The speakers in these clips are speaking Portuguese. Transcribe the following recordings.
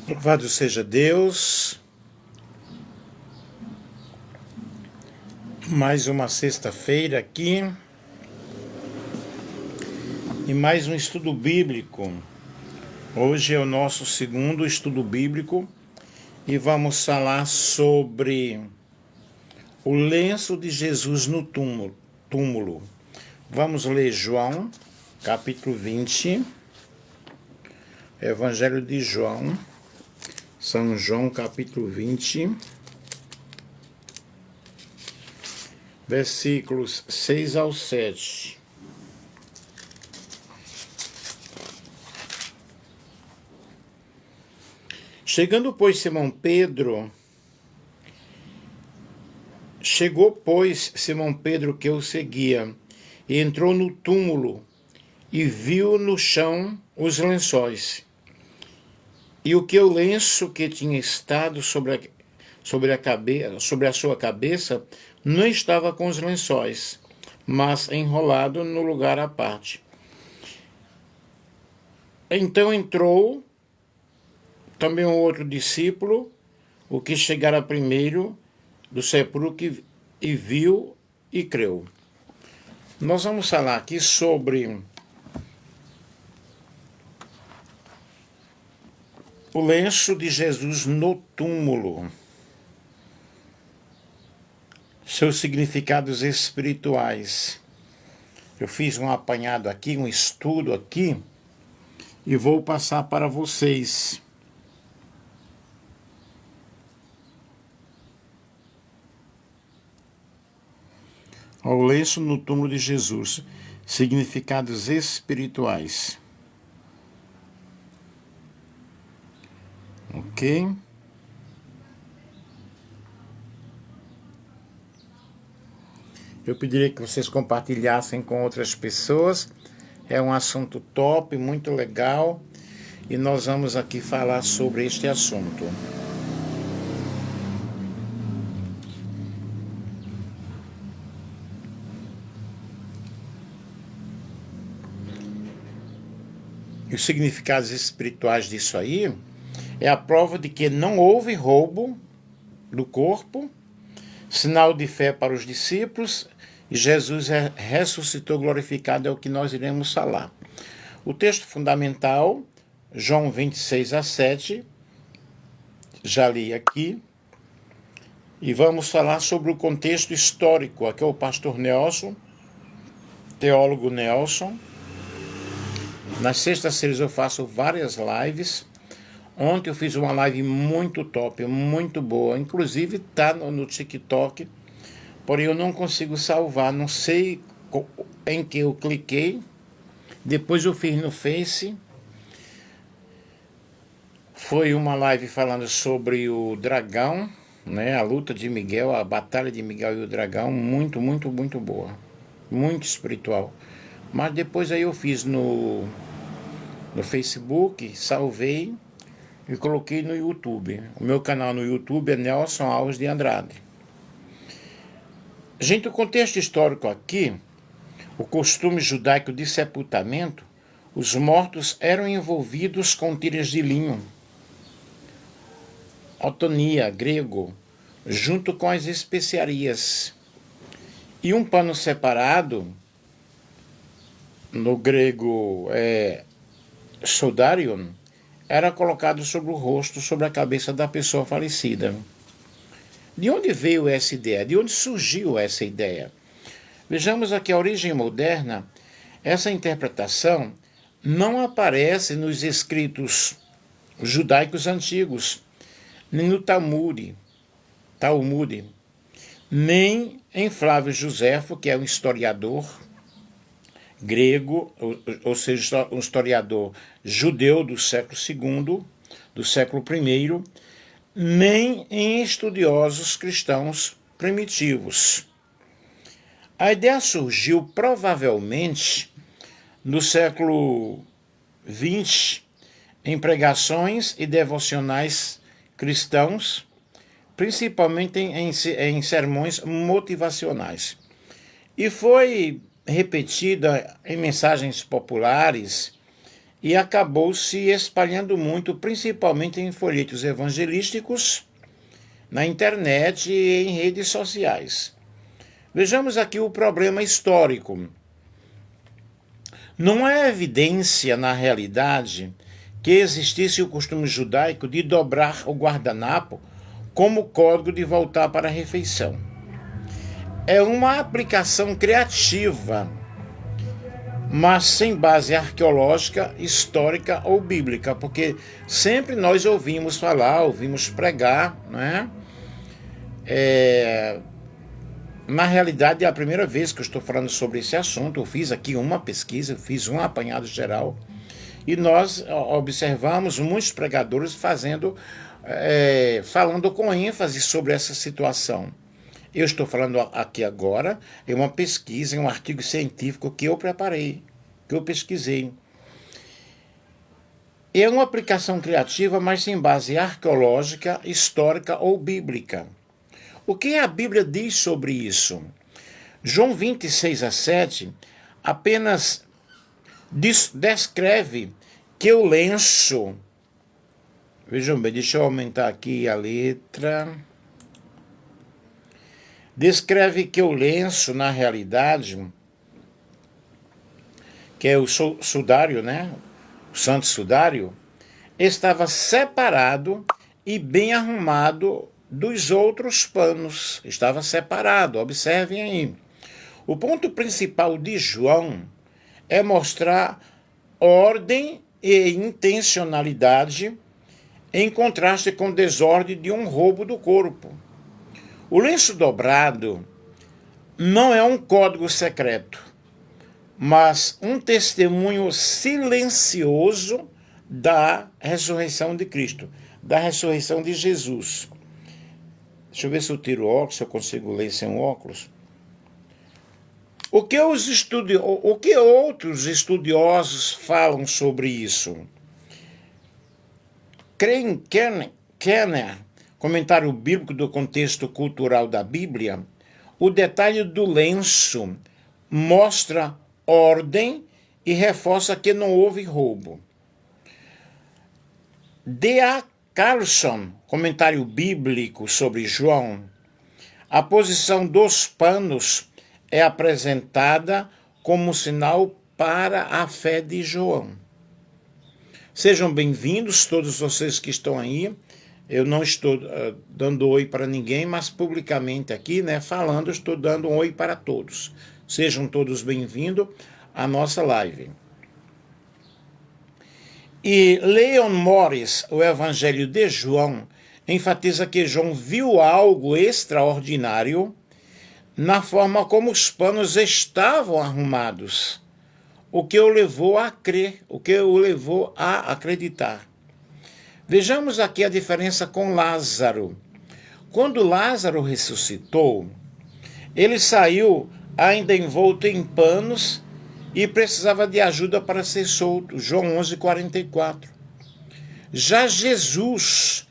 Louvado seja Deus, mais uma sexta-feira aqui e mais um estudo bíblico. Hoje é o nosso segundo estudo bíblico e vamos falar sobre o lenço de Jesus no túmulo. Vamos ler João, capítulo 20, Evangelho de João, São João, capítulo 20, versículos 6 ao 7. Chegou, pois, Simão Pedro que o seguia, e entrou no túmulo, e viu no chão os lençóis, e o lenço que tinha estado sobre a sua cabeça não estava com os lençóis, mas enrolado no lugar à parte. Então entrou também um outro discípulo, o que chegara primeiro do sepulcro, e viu e creu. Nós vamos falar aqui sobre o lenço de Jesus no túmulo, seus significados espirituais. Eu fiz um apanhado aqui, um estudo aqui, e vou passar para vocês. O lenço no túmulo de Jesus, significados espirituais. Ok? Eu pediria que vocês compartilhassem com outras pessoas. É um assunto top, muito legal, e nós vamos aqui falar sobre este assunto. E os significados espirituais disso aí é a prova de que não houve roubo do corpo, sinal de fé para os discípulos, e Jesus ressuscitou glorificado, é o que nós iremos falar. O texto fundamental, João 26:7, já li aqui, e vamos falar sobre o contexto histórico. Aqui é o pastor Nelson, teólogo Nelson. Nas sextas-feiras eu faço várias lives. Ontem eu fiz uma live muito top, muito boa. Inclusive está no TikTok. Porém eu não consigo salvar. Não sei em que eu cliquei. Depois eu fiz no Face. Foi uma live falando sobre o dragão, né? A luta de Miguel, a batalha de Miguel e o dragão. Muito, muito, muito boa. Muito espiritual. Mas depois aí eu fiz no Facebook, salvei e coloquei no YouTube. O meu canal no YouTube é Nelson Alves de Andrade. Gente, o contexto histórico aqui, o costume judaico de sepultamento, os mortos eram envolvidos com tiras de linho, otonia, grego, junto com as especiarias, e um pano separado, no grego sodarion, era colocado sobre o rosto, sobre a cabeça da pessoa falecida. De onde veio essa ideia? De onde surgiu essa ideia? Vejamos aqui a origem moderna. Essa interpretação não aparece nos escritos judaicos antigos, nem no Talmud, nem em Flávio Joséfo, que é um historiador grego, ou seja, um historiador judeu do século II, do século I, nem em estudiosos cristãos primitivos. A ideia surgiu provavelmente no século XX, em pregações e devocionais cristãos, principalmente em sermões motivacionais. E foi repetida em mensagens populares e acabou se espalhando muito, principalmente em folhetos evangelísticos, na internet e em redes sociais. Vejamos aqui o problema histórico. Não há evidência, na realidade, que existisse o costume judaico de dobrar o guardanapo como código de voltar para a refeição. É uma aplicação criativa, mas sem base arqueológica, histórica ou bíblica, porque sempre nós ouvimos falar, ouvimos pregar, né? Na realidade, é a primeira vez que eu estou falando sobre esse assunto. Eu fiz aqui uma pesquisa, eu fiz um apanhado geral, e nós observamos muitos pregadores falando com ênfase sobre essa situação. Eu estou falando aqui agora, é uma pesquisa, é um artigo científico que eu preparei, que eu pesquisei. É uma aplicação criativa, mas sem base arqueológica, histórica ou bíblica. O que a Bíblia diz sobre isso? João 26:7 apenas descreve que o lenço... Vejam bem, deixa eu aumentar aqui a letra. Descreve que o lenço, na realidade, que é o sudário, né? O santo sudário, estava separado e bem arrumado dos outros panos. Estava separado, observem aí. O ponto principal de João é mostrar ordem e intencionalidade em contraste com o desordem de um roubo do corpo. O lenço dobrado não é um código secreto, mas um testemunho silencioso da ressurreição de Cristo, da ressurreição de Jesus. Deixa eu ver se eu tiro o óculos, se eu consigo ler sem o óculos. O que outros estudiosos falam sobre isso? Kenner, comentário bíblico do contexto cultural da Bíblia, o detalhe do lenço mostra ordem e reforça que não houve roubo. D.A. Carlson, comentário bíblico sobre João, a posição dos panos é apresentada como sinal para a fé de João. Sejam bem-vindos todos vocês que estão aí. Eu não estou dando oi para ninguém, mas publicamente aqui, né, falando, estou dando um oi para todos. Sejam todos bem-vindos à nossa live. E Leon Morris, o Evangelho de João, enfatiza que João viu algo extraordinário na forma como os panos estavam arrumados, o que o levou a crer, o que o levou a acreditar. Vejamos aqui a diferença com Lázaro. Quando Lázaro ressuscitou, ele saiu ainda envolto em panos e precisava de ajuda para ser solto. João 11:44. Já Jesus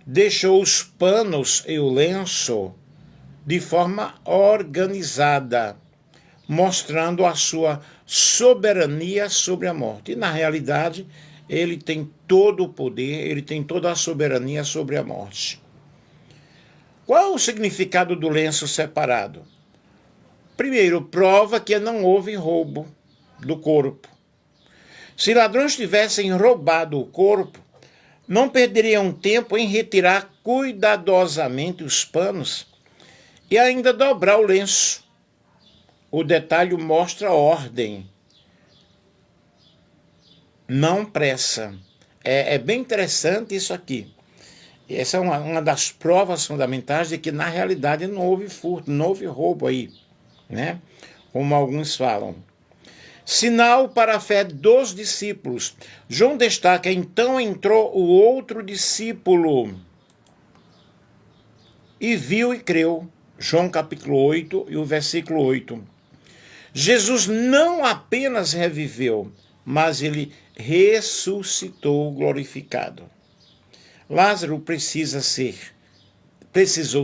deixou os panos e o lenço de forma organizada, mostrando a sua soberania sobre a morte. E na realidade, ele tem todo o poder, ele tem toda a soberania sobre a morte. Qual é o significado do lenço separado? Primeiro, prova que não houve roubo do corpo. Se ladrões tivessem roubado o corpo, não perderiam tempo em retirar cuidadosamente os panos e ainda dobrar o lenço. O detalhe mostra ordem, não pressa. É bem interessante isso aqui. Essa é uma das provas fundamentais de que, na realidade, não houve furto, não houve roubo aí, né? Como alguns falam. Sinal para a fé dos discípulos. João destaca, então entrou o outro discípulo e viu e creu. João capítulo 8 e o versículo 8. Jesus não apenas reviveu, mas ele ressuscitou glorificado. Lázaro precisou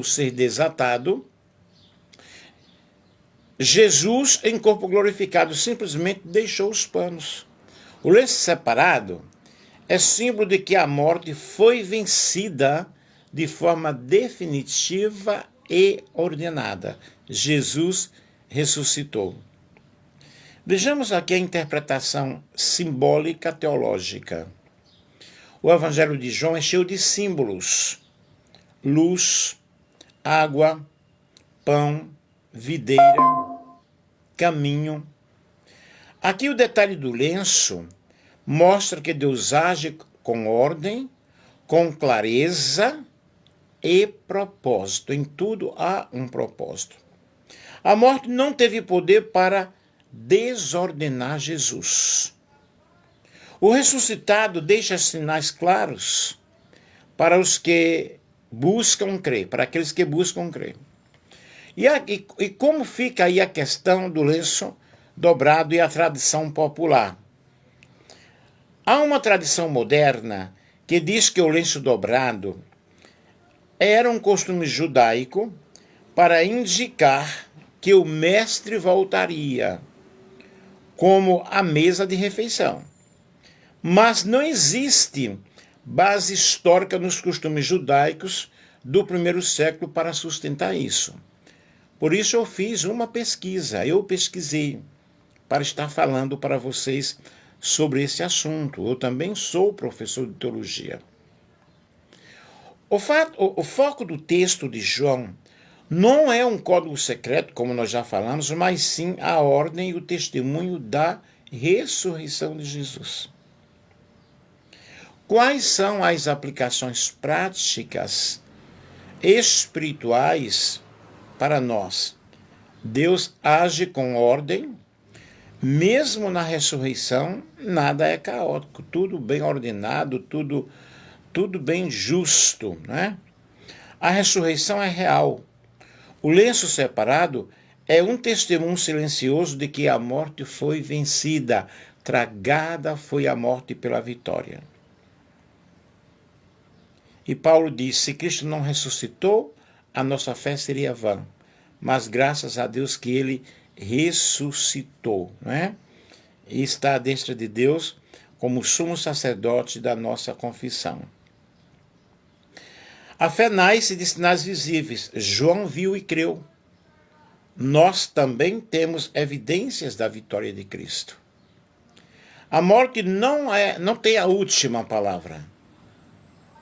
ser desatado. Jesus, em corpo glorificado, simplesmente deixou os panos. O lenço separado é símbolo de que a morte foi vencida de forma definitiva e ordenada. Jesus ressuscitou. Vejamos aqui a interpretação simbólica teológica. O Evangelho de João é cheio de símbolos: luz, água, pão, videira, caminho. Aqui o detalhe do lenço mostra que Deus age com ordem, com clareza e propósito. Em tudo há um propósito. A morte não teve poder para desordenar Jesus. O ressuscitado deixa sinais claros para os que buscam crer, para aqueles que buscam crer. E como fica aí a questão do lenço dobrado e a tradição popular? Há uma tradição moderna que diz que o lenço dobrado era um costume judaico para indicar que o mestre voltaria, como a mesa de refeição. Mas não existe base histórica nos costumes judaicos do primeiro século para sustentar isso. Por isso eu fiz uma pesquisa, eu pesquisei para estar falando para vocês sobre esse assunto. Eu também sou professor de teologia. O foco do texto de João não é um código secreto, como nós já falamos, mas sim a ordem e o testemunho da ressurreição de Jesus. Quais são as aplicações práticas espirituais para nós? Deus age com ordem, mesmo na ressurreição, nada é caótico, tudo bem ordenado, tudo bem justo, né? A ressurreição é real. O lenço separado é um testemunho silencioso de que a morte foi vencida, tragada foi a morte pela vitória. E Paulo diz: se Cristo não ressuscitou, a nossa fé seria vã. Mas graças a Deus que ele ressuscitou, né? E está à destra de Deus como sumo sacerdote da nossa confissão. A fé nasce de sinais visíveis. João viu e creu. Nós também temos evidências da vitória de Cristo. A morte não tem a última palavra.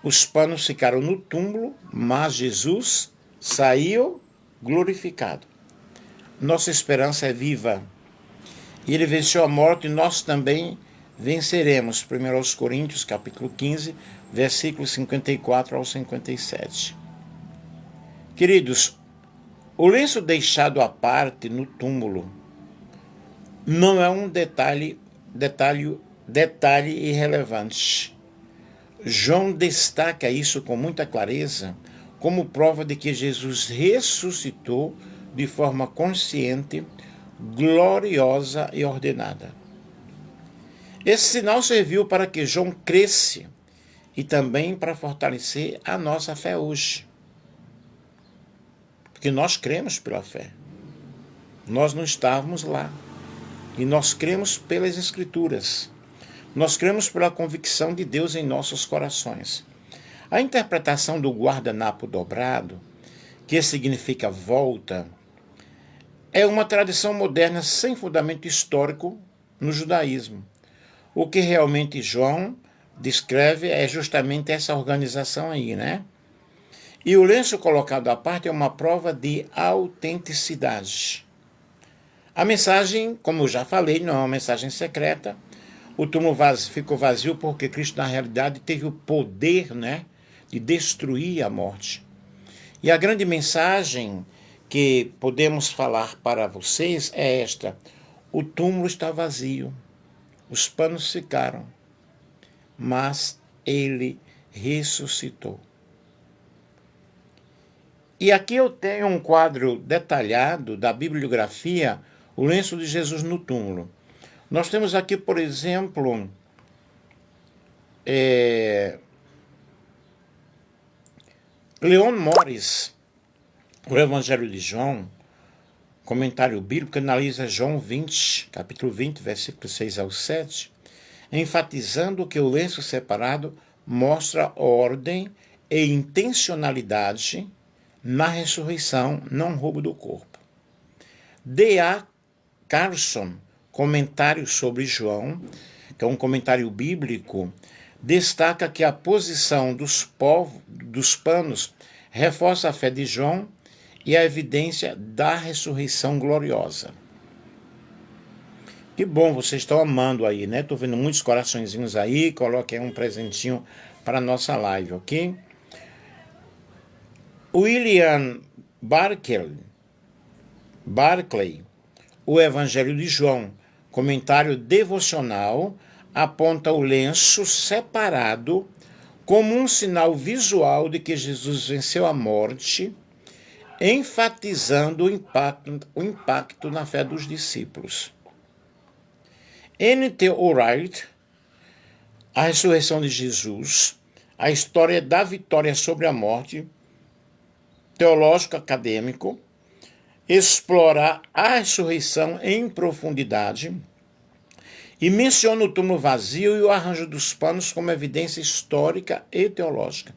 Os panos ficaram no túmulo, mas Jesus saiu glorificado. Nossa esperança é viva. E ele venceu a morte e nós também venceremos. 1 Coríntios, capítulo 15, versículos 54 ao 57. Queridos, o lenço deixado à parte no túmulo não é um detalhe irrelevante. João destaca isso com muita clareza, como prova de que Jesus ressuscitou de forma consciente, gloriosa e ordenada. Esse sinal serviu para que João cresça e também para fortalecer a nossa fé hoje. Porque nós cremos pela fé. Nós não estávamos lá. E nós cremos pelas Escrituras. Nós cremos pela convicção de Deus em nossos corações. A interpretação do guardanapo dobrado, que significa volta, é uma tradição moderna sem fundamento histórico no judaísmo. O que realmente João descreve é justamente essa organização aí, né? E o lenço colocado à parte é uma prova de autenticidade. A mensagem, como eu já falei, não é uma mensagem secreta. O túmulo ficou vazio porque Cristo, na realidade, teve o poder, né, de destruir a morte. E a grande mensagem que podemos falar para vocês é esta: o túmulo está vazio, os panos ficaram, mas ele ressuscitou. E aqui eu tenho um quadro detalhado da bibliografia, o lenço de Jesus no túmulo. Nós temos aqui, por exemplo, Leon Morris, o Evangelho de João, comentário bíblico, analisa João 20, capítulo 20, versículos 6 ao 7. enfatizando que o lenço separado mostra ordem e intencionalidade na ressurreição, não roubo do corpo. D.A. Carson, comentário sobre João, que é um comentário bíblico, destaca que a posição dos panos reforça a fé de João e a evidência da ressurreição gloriosa. Que bom, vocês estão amando aí, né? Estou vendo muitos coraçõezinhos aí. Coloquem um presentinho para a nossa live, ok? William Barclay, o Evangelho de João, comentário devocional, aponta o lenço separado como um sinal visual de que Jesus venceu a morte, enfatizando o impacto na fé dos discípulos. N.T. Wright, a ressurreição de Jesus, a história da vitória sobre a morte, teológico acadêmico, explora a ressurreição em profundidade e menciona o túmulo vazio e o arranjo dos panos como evidência histórica e teológica.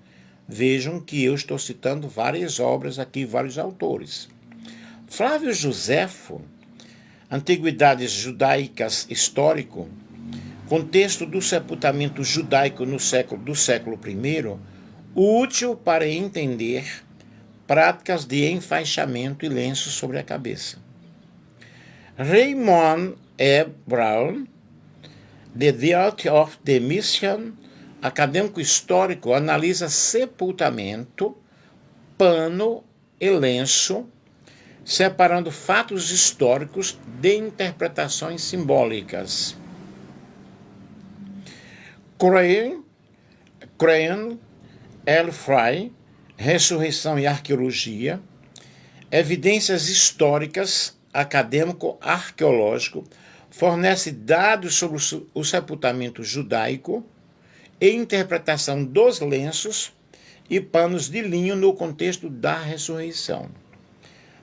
Vejam que eu estou citando várias obras aqui, vários autores. Flávio Joséfo, Antiguidades Judaicas Histórico, contexto do sepultamento judaico do século I, útil para entender práticas de enfaixamento e lenço sobre a cabeça. Raymond E. Brown, The Art of the Mission, acadêmico histórico, analisa sepultamento, pano e lenço, separando fatos históricos de interpretações simbólicas. Crane L. Fry, Ressurreição e Arqueologia, Evidências Históricas, Acadêmico-Arqueológico, fornece dados sobre o sepultamento judaico e interpretação dos lenços e panos de linho no contexto da ressurreição.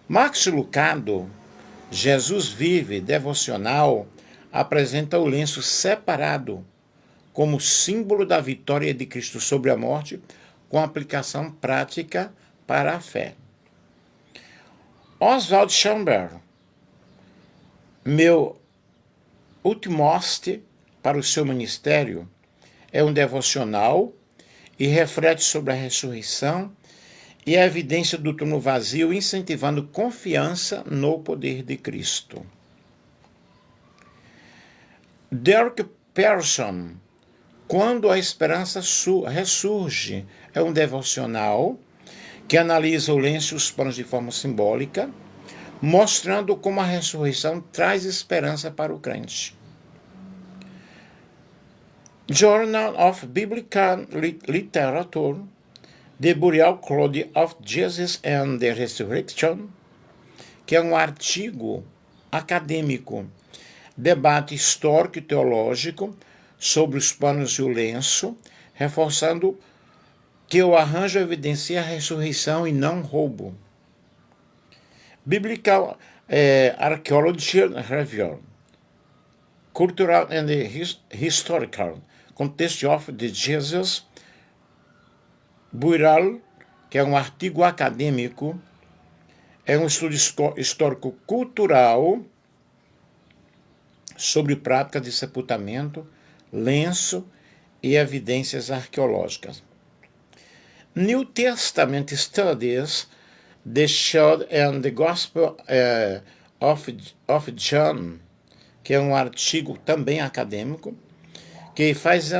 Max Lucado, Jesus Vive, devocional, apresenta o lenço separado como símbolo da vitória de Cristo sobre a morte, com aplicação prática para a fé. Oswald Chambers, Meu Utmost para o seu ministério, é um devocional e reflete sobre a ressurreição e a evidência do túmulo vazio, incentivando confiança no poder de Cristo. Derek Persson, Quando a Esperança Ressurge, é um devocional que analisa o lenço e os panos de forma simbólica, mostrando como a ressurreição traz esperança para o crente. Journal of Biblical Literature, The Burial Cloth of Jesus and the Resurrection, que é um artigo acadêmico, debate histórico e teológico sobre os panos e o lenço, reforçando que o arranjo evidencia a ressurreição e não roubo. Biblical Archaeology Review, Cultural and Historical Context of the Jesus Burial, que é um artigo acadêmico, é um estudo histórico-cultural sobre prática de sepultamento, lenço e evidências arqueológicas. New Testament Studies, The Church and the Gospel of John, que é um artigo também acadêmico, que faz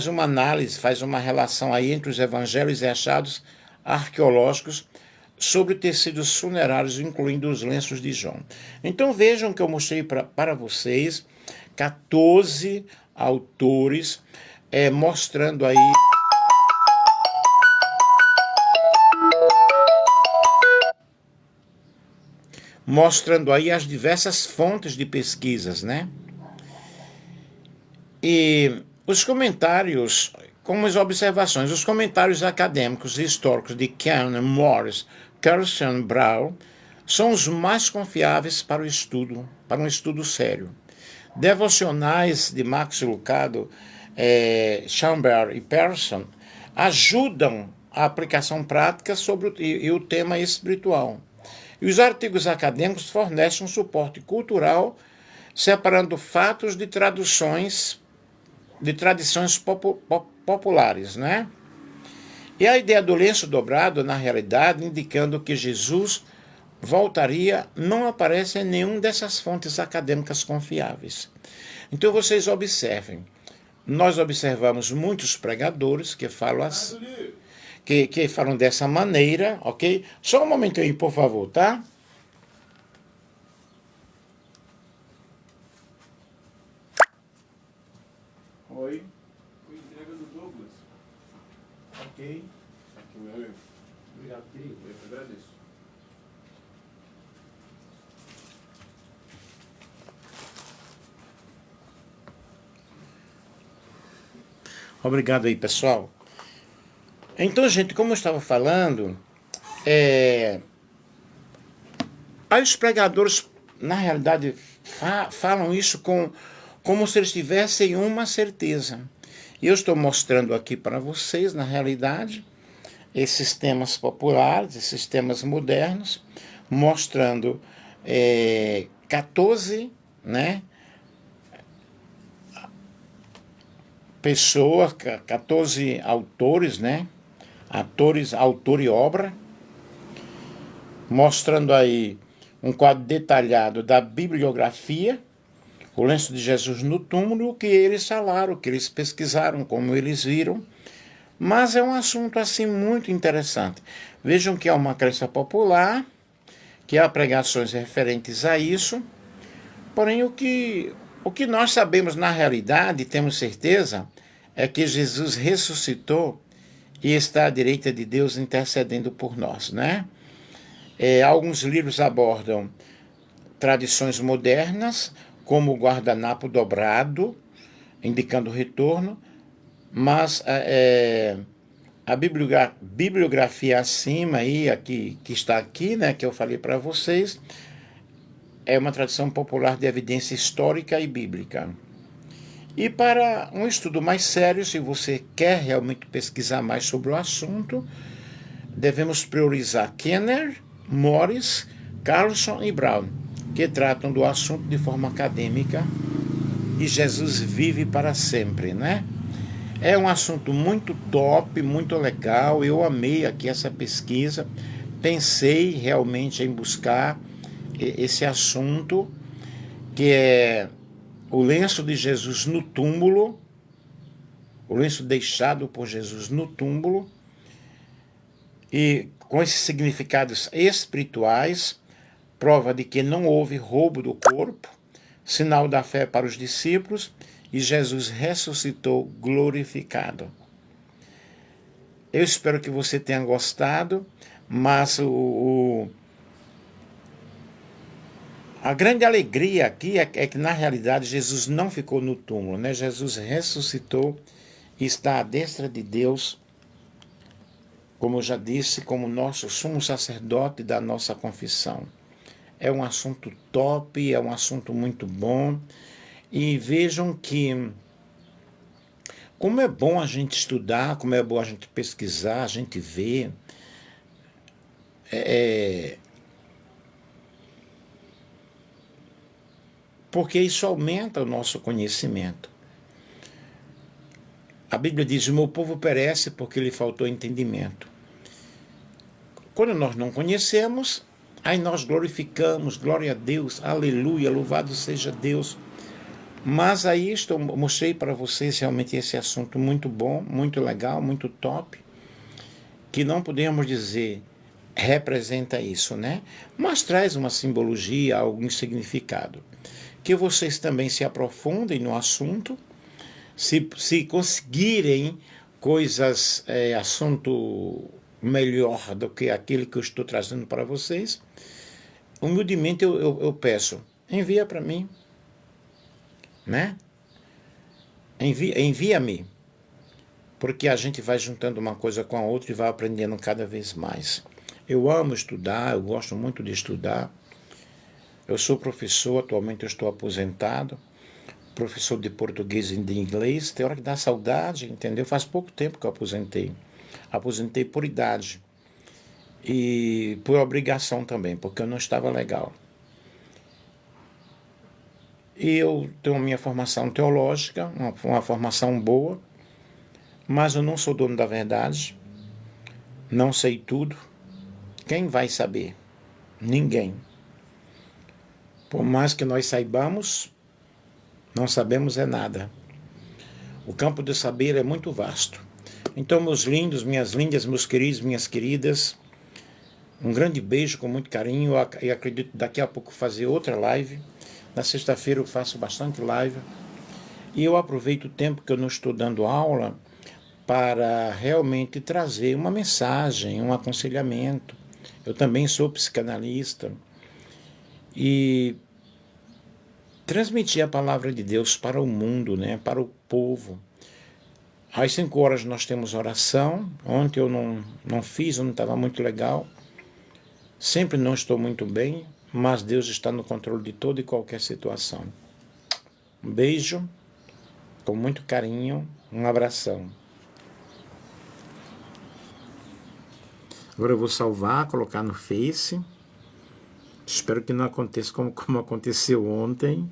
uma análise, faz uma relação aí entre os evangelhos e achados arqueológicos sobre tecidos funerários, incluindo os lenços de João. Então vejam que eu mostrei para vocês 14 autores mostrando aí as diversas fontes de pesquisas, né? E os comentários, como as observações, os comentários acadêmicos e históricos de Ken Morris, Kirsten Brown, são os mais confiáveis para um estudo sério. devocionais de Max Lucado, Chambers e Pearson ajudam a aplicação prática sobre o tema espiritual. E os artigos acadêmicos fornecem um suporte cultural, separando fatos de tradições populares, né? E a ideia do lenço dobrado, na realidade, indicando que Jesus voltaria, não aparece em nenhuma dessas fontes acadêmicas confiáveis. Então vocês observem, nós observamos muitos pregadores que falam assim, que falam dessa maneira, ok? Só um momento aí, por favor, tá? Oi. Foi entrega do Douglas. Ok. Aqui, meu amigo. Obrigado, querido. Eu que agradeço. Obrigado aí, pessoal. Então, gente, como eu estava falando, aí os pregadores, na realidade, falam isso como se eles tivessem uma certeza. E eu estou mostrando aqui para vocês, na realidade, esses temas populares, esses temas modernos, mostrando 14, né, pessoas, 14 autores, né, autor e obra, mostrando aí um quadro detalhado da bibliografia, o lenço de Jesus no túmulo, o que eles falaram, o que eles pesquisaram, como eles viram. Mas é um assunto assim muito interessante. Vejam que é uma crença popular, que há pregações referentes a isso, porém o que nós sabemos na realidade, temos certeza, é que Jesus ressuscitou e está à direita de Deus intercedendo por nós, né? Alguns livros abordam tradições modernas, como o guardanapo dobrado, indicando o retorno, mas a bibliografia acima aí, aqui, que está aqui, né, que eu falei para vocês, é uma tradição popular de evidência histórica e bíblica. E para um estudo mais sério, se você quer realmente pesquisar mais sobre o assunto, devemos priorizar Kenner, Morris, Carlson e Brown, que tratam do assunto de forma acadêmica, e Jesus vive para sempre, né? É um assunto muito top, muito legal, eu amei aqui essa pesquisa, pensei realmente em buscar esse assunto, que é o lenço de Jesus no túmulo, o lenço deixado por Jesus no túmulo, e com esses significados espirituais, prova de que não houve roubo do corpo, sinal da fé para os discípulos, e Jesus ressuscitou glorificado. Eu espero que você tenha gostado, mas a grande alegria aqui é que, na realidade, Jesus não ficou no túmulo, né? Jesus ressuscitou e está à destra de Deus, como eu já disse, como nosso sumo sacerdote da nossa confissão. É um assunto top, é um assunto muito bom. E vejam que como é bom a gente estudar, como é bom a gente pesquisar, a gente ver. Porque isso aumenta o nosso conhecimento. A Bíblia diz: o meu povo perece porque lhe faltou entendimento. Quando nós não conhecemos, aí nós glorificamos, glória a Deus, aleluia, louvado seja Deus. Mas aí mostrei para vocês realmente esse assunto muito bom, muito legal, muito top, que não podemos dizer representa isso, né? Mas traz uma simbologia, algum significado. Que vocês também se aprofundem no assunto, se conseguirem coisas, assunto melhor do que aquele que eu estou trazendo para vocês, humildemente eu peço, envia para mim, né? Envia-me, porque a gente vai juntando uma coisa com a outra e vai aprendendo cada vez mais. Eu amo estudar, eu gosto muito de estudar. Eu sou professor, atualmente eu estou aposentado, professor de português e de inglês. Tem hora que dá saudade, entendeu? Faz pouco tempo que eu aposentei. Aposentei por idade e por obrigação também, porque eu não estava legal. E eu tenho a minha formação teológica, uma formação boa, mas eu não sou dono da verdade, não sei tudo. Quem vai saber? Ninguém. Por mais que nós saibamos, não sabemos é nada. O campo do saber é muito vasto. Então, meus lindos, minhas lindas, meus queridos, minhas queridas, um grande beijo com muito carinho. Eu acredito daqui a pouco fazer outra live. Na sexta-feira eu faço bastante live. E eu aproveito o tempo que eu não estou dando aula para realmente trazer uma mensagem, um aconselhamento. Eu também sou psicanalista. E transmitir a palavra de Deus para o mundo, né, para o povo. Às 5 horas nós temos oração. Ontem eu não fiz, eu não estava muito legal. Sempre não estou muito bem, mas Deus está no controle de toda e qualquer situação. Um beijo, com muito carinho, um abração. Agora eu vou salvar, colocar no Face. Espero que não aconteça como aconteceu ontem.